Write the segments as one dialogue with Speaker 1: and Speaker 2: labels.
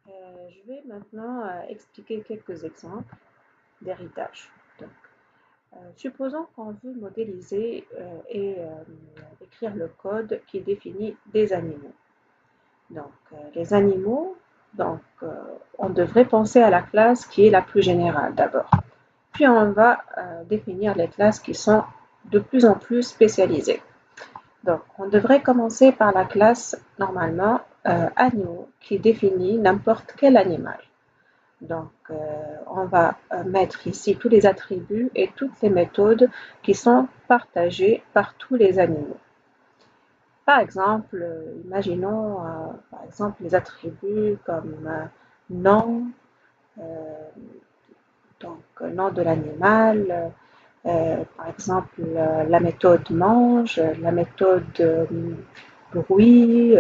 Speaker 1: Je vais maintenant expliquer quelques exemples d'héritage. Donc, supposons qu'on veut modéliser et écrire le code qui définit des animaux. Donc, les animaux, on devrait penser à la classe qui est la plus générale d'abord. Puis, on va définir les classes qui sont de plus en plus spécialisées. Donc, on devrait commencer par la classe, normalement, animaux, qui définit n'importe quel animal. Donc, on va mettre ici tous les attributs et toutes les méthodes qui sont partagées par tous les animaux. Par exemple, imaginons par exemple les attributs comme nom, nom de l'animal, par exemple la méthode mange, la méthode bruit,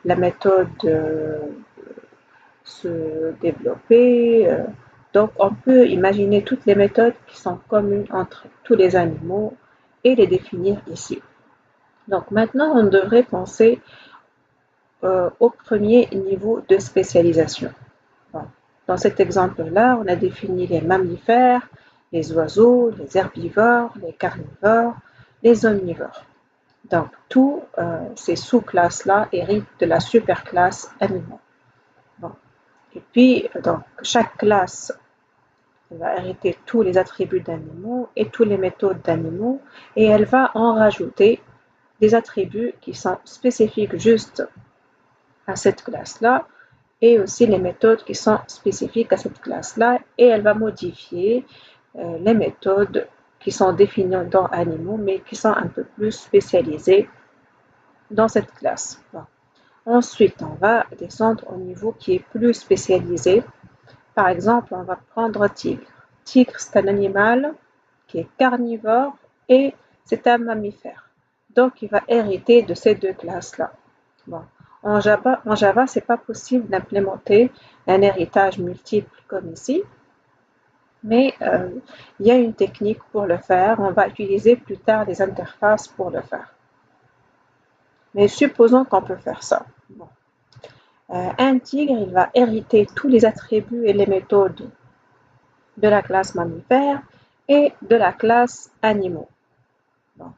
Speaker 1: la méthode se développer. Donc, on peut imaginer toutes les méthodes qui sont communes entre tous les animaux et les définir ici. Donc, maintenant, on devrait penser au premier niveau de spécialisation. Bon. Dans cet exemple-là, on a défini les mammifères, les oiseaux, les herbivores, les carnivores, les omnivores. Donc, tous ces sous-classes-là héritent de la superclasse animaux. Bon. Et puis, donc, chaque classe va hériter tous les attributs d'animaux et toutes les méthodes d'animaux, et elle va en rajouter des attributs qui sont spécifiques juste à cette classe-là, et aussi les méthodes qui sont spécifiques à cette classe-là, et elle va modifier les méthodes qui sont définies dans animaux, mais qui sont un peu plus spécialisées dans cette classe. Bon. Ensuite, on va descendre au niveau qui est plus spécialisé. Par exemple, on va prendre tigre. Tigre, c'est un animal qui est carnivore et c'est un mammifère. Donc, il va hériter de ces deux classes-là. Bon. En Java, c'est pas possible d'implémenter un héritage multiple comme ici, mais il y a une technique pour le faire. On va utiliser plus tard des interfaces pour le faire. Mais supposons qu'on peut faire ça. Bon. Un tigre, il va hériter tous les attributs et les méthodes de la classe mammifère et de la classe animaux. Bon.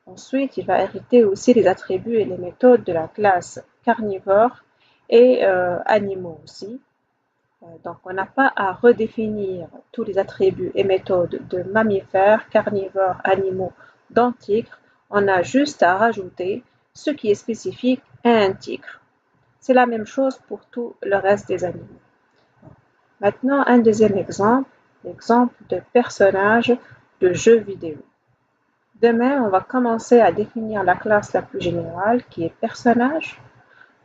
Speaker 1: Ensuite, il va hériter aussi les attributs et les méthodes de la classe carnivore et animaux aussi. Donc, on n'a pas à redéfinir tous les attributs et méthodes de mammifères, carnivores, animaux dans tigre. On a juste à rajouter ce qui est spécifique à un tigre. C'est la même chose pour tout le reste des animaux. Maintenant, un deuxième exemple, l'exemple de personnage de jeux vidéo. Demain, on va commencer à définir la classe la plus générale qui est personnage.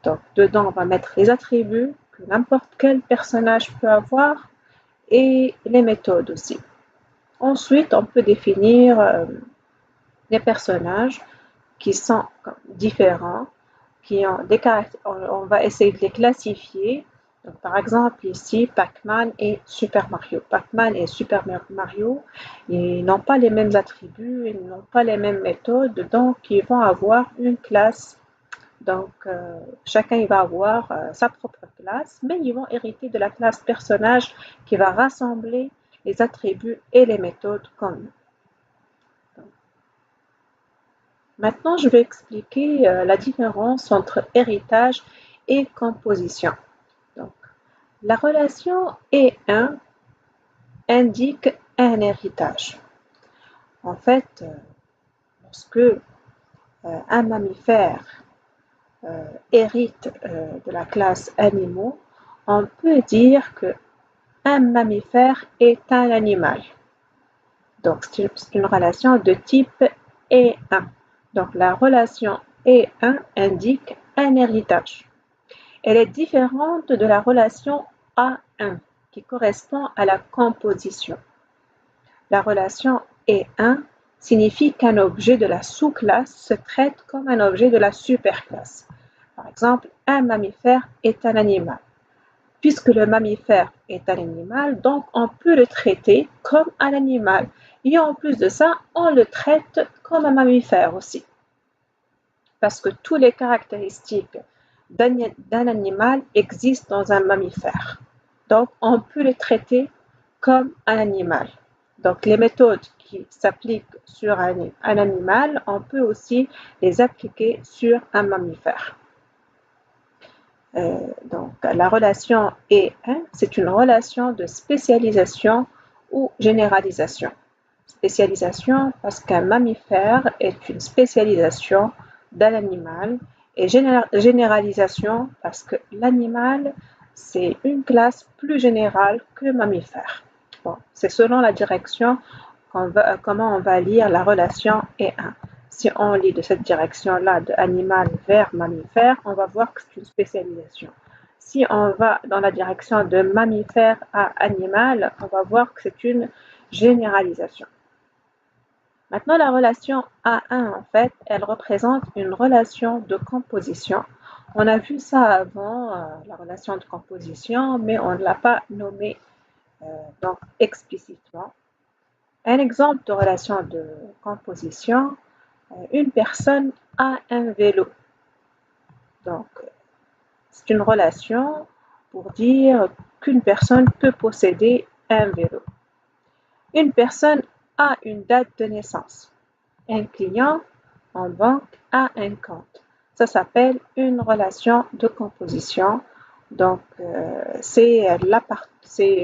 Speaker 1: Donc, dedans, on va mettre les attributs que n'importe quel personnage peut avoir et les méthodes aussi. Ensuite, on peut définir les personnages qui sont différents, qui ont des caractères. On va essayer de les classifier. Donc, par exemple, ici, Pac-Man et Super Mario. Pac-Man et Super Mario, ils n'ont pas les mêmes attributs, ils n'ont pas les mêmes méthodes, donc ils vont avoir une classe. Donc, chacun il va avoir sa propre classe, mais ils vont hériter de la classe personnage qui va rassembler les attributs et les méthodes communes. Maintenant, je vais expliquer la différence entre héritage et composition. Donc, la relation E1 indique un héritage. En fait, lorsque un mammifère hérite de la classe animaux, on peut dire qu'un mammifère est un animal. Donc, c'est une relation de type E1. Donc, la relation E1 indique un héritage. Elle est différente de la relation A1 qui correspond à la composition. La relation E1 signifie qu'un objet de la sous-classe se traite comme un objet de la superclasse. Par exemple, un mammifère est un animal. Puisque le mammifère est un animal, donc on peut le traiter comme un animal. Et en plus de ça, on le traite comme un mammifère aussi. Parce que toutes les caractéristiques d'un animal existe dans un mammifère. Donc, on peut le traiter comme un animal. Donc, les méthodes qui s'appliquent sur un animal, on peut aussi les appliquer sur un mammifère. Donc, la relation E1, c'est une relation de spécialisation ou généralisation. Spécialisation parce qu'un mammifère est une spécialisation d'un animal et généralisation parce que l'animal, c'est une classe plus générale que le mammifère. Bon, c'est selon la direction comment on va lire la relation E1. Si on lit de cette direction-là, de animal vers mammifère, on va voir que c'est une spécialisation. Si on va dans la direction de mammifère à animal, on va voir que c'est une généralisation. Maintenant, la relation A1, en fait, elle représente une relation de composition. On a vu ça avant, la relation de composition, mais on ne l'a pas nommée donc explicitement. Un exemple de relation de composition, une personne a un vélo. Donc, c'est une relation pour dire qu'une personne peut posséder un vélo. Une personne a une date de naissance. Un client en banque a un compte. Ça s'appelle une relation de composition. Donc, c'est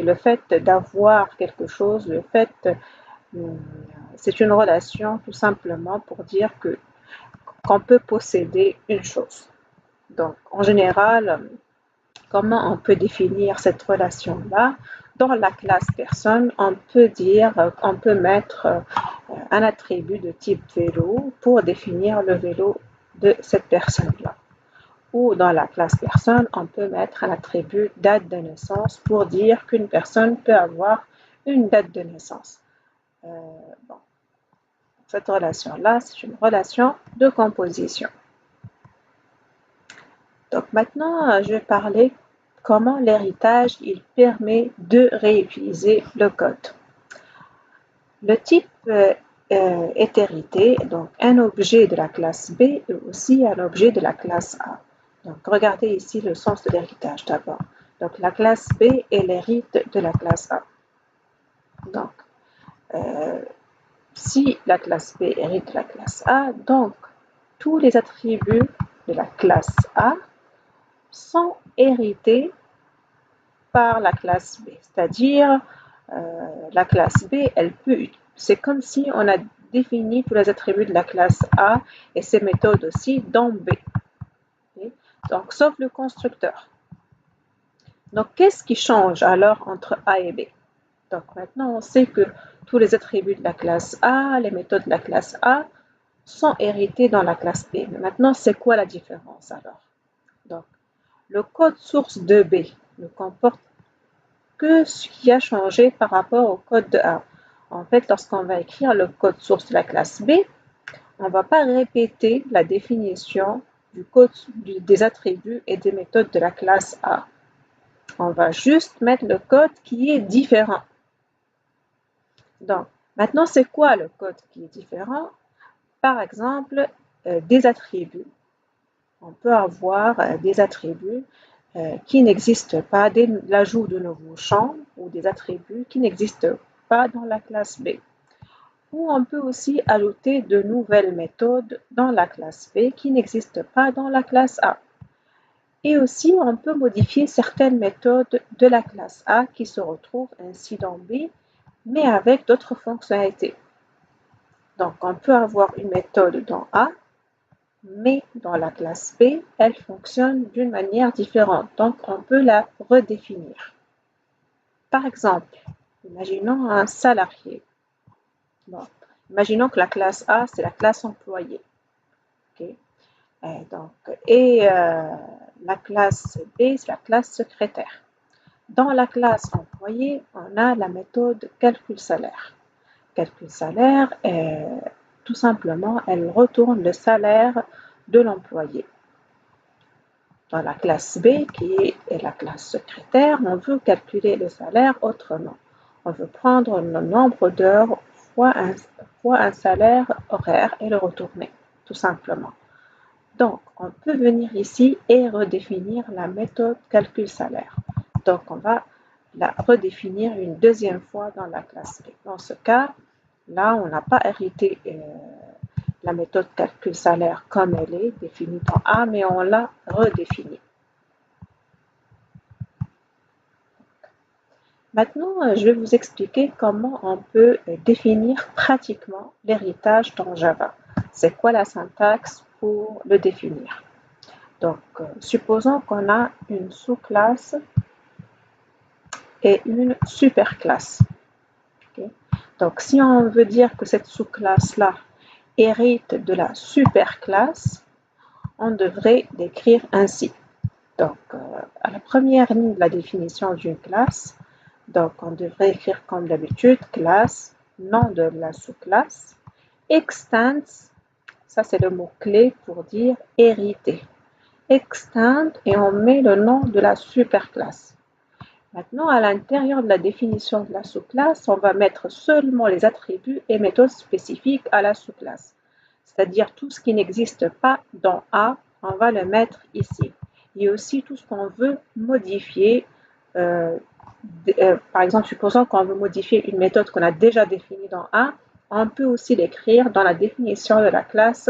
Speaker 1: le fait d'avoir quelque chose, c'est une relation tout simplement pour dire qu'on peut posséder une chose. Donc, en général, comment on peut définir cette relation-là? Dans la classe personne, on peut mettre un attribut de type vélo pour définir le vélo de cette personne-là. Ou dans la classe personne, on peut mettre un attribut date de naissance pour dire qu'une personne peut avoir une date de naissance. Bon. Cette relation-là, c'est une relation de composition. Donc maintenant, je vais parler comment l'héritage il permet de réutiliser le code. Le type est hérité, donc un objet de la classe B et aussi un objet de la classe A. Donc regardez ici le sens de l'héritage d'abord. Donc la classe B, elle hérite de la classe A. Donc, si la classe B hérite de la classe A, donc tous les attributs de la classe A sont hérités par la classe B. C'est-à-dire, la classe B, c'est comme si on a défini tous les attributs de la classe A et ses méthodes aussi dans B. Okay? Donc, sauf le constructeur. Donc, qu'est-ce qui change alors entre A et B? Donc, maintenant, on sait que tous les attributs de la classe A, les méthodes de la classe A, sont hérités dans la classe B. Mais maintenant, c'est quoi la différence alors? Donc, le code source de B ne comporte que ce qui a changé par rapport au code de A. En fait, lorsqu'on va écrire le code source de la classe B, on ne va pas répéter la définition du code des attributs et des méthodes de la classe A. On va juste mettre le code qui est différent. Donc, maintenant, c'est quoi le code qui est différent? Par exemple, des attributs. On peut avoir des attributs qui n'existent pas, l'ajout de nouveaux champs ou des attributs qui n'existent pas dans la classe B. Ou on peut aussi ajouter de nouvelles méthodes dans la classe B qui n'existent pas dans la classe A. Et aussi, on peut modifier certaines méthodes de la classe A qui se retrouvent ainsi dans B, mais avec d'autres fonctionnalités. Donc, on peut avoir une méthode dans A, mais dans la classe B, elle fonctionne d'une manière différente. Donc, on peut la redéfinir. Par exemple, imaginons un salarié. Bon, imaginons que la classe A, c'est la classe employé. Okay. La classe B, c'est la classe secrétaire. Dans la classe employé, on a la méthode calcul salaire. Calcul salaire, tout simplement, elle retourne le salaire de l'employé. Dans la classe B, qui est la classe secrétaire, on veut calculer le salaire autrement. On veut prendre le nombre d'heures fois un salaire horaire et le retourner, tout simplement. Donc, on peut venir ici et redéfinir la méthode calcul salaire. Donc, on va la redéfinir une deuxième fois dans la classe B. Dans ce cas, là, on n'a pas hérité la méthode calcul salaire comme elle est définie dans A, mais on l'a redéfinie. Maintenant, je vais vous expliquer comment on peut définir pratiquement l'héritage dans Java. C'est quoi la syntaxe pour le définir? Donc, supposons qu'on a une sous-classe et une superclasse. Okay? Donc, si on veut dire que cette sous-classe-là hérite de la superclasse, on devrait l'écrire ainsi. Donc, à la première ligne de la définition d'une classe, donc on devrait écrire comme d'habitude classe, nom de la sous-classe, extends, ça c'est le mot-clé pour dire hériter. Extend et on met le nom de la superclasse. Maintenant, à l'intérieur de la définition de la sous-classe, on va mettre seulement les attributs et méthodes spécifiques à la sous-classe. C'est-à-dire tout ce qui n'existe pas dans A, on va le mettre ici. Et aussi tout ce qu'on veut modifier. Par exemple, supposons qu'on veut modifier une méthode qu'on a déjà définie dans A, on peut aussi l'écrire dans la définition de la classe,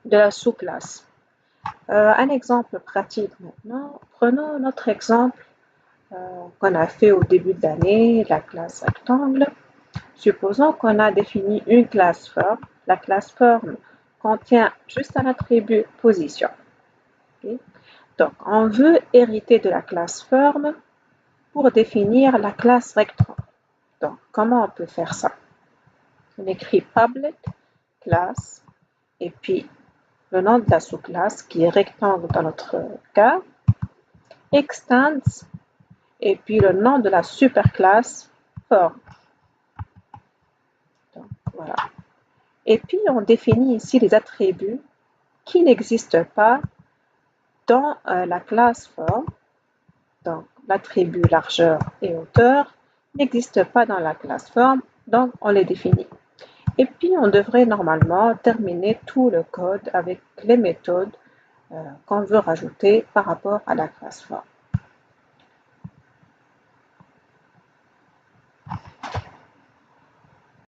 Speaker 1: de la sous-classe. Un exemple pratique maintenant. Prenons notre exemple qu'on a fait au début de l'année, la classe rectangle. Supposons qu'on a défini une classe form. La classe form contient juste un attribut position. Okay? Donc, on veut hériter de la classe form pour définir la classe rectangle. Donc, comment on peut faire ça? On écrit public class et puis le nom de la sous-classe qui est rectangle dans notre cas, extends et puis le nom de la superclasse form. Donc, voilà. Et puis, on définit ici les attributs qui n'existent pas dans la classe form. Donc, l'attribut largeur et hauteur n'existe pas dans la classe form, donc on les définit. Et puis, on devrait normalement terminer tout le code avec les méthodes qu'on veut rajouter par rapport à la classe form.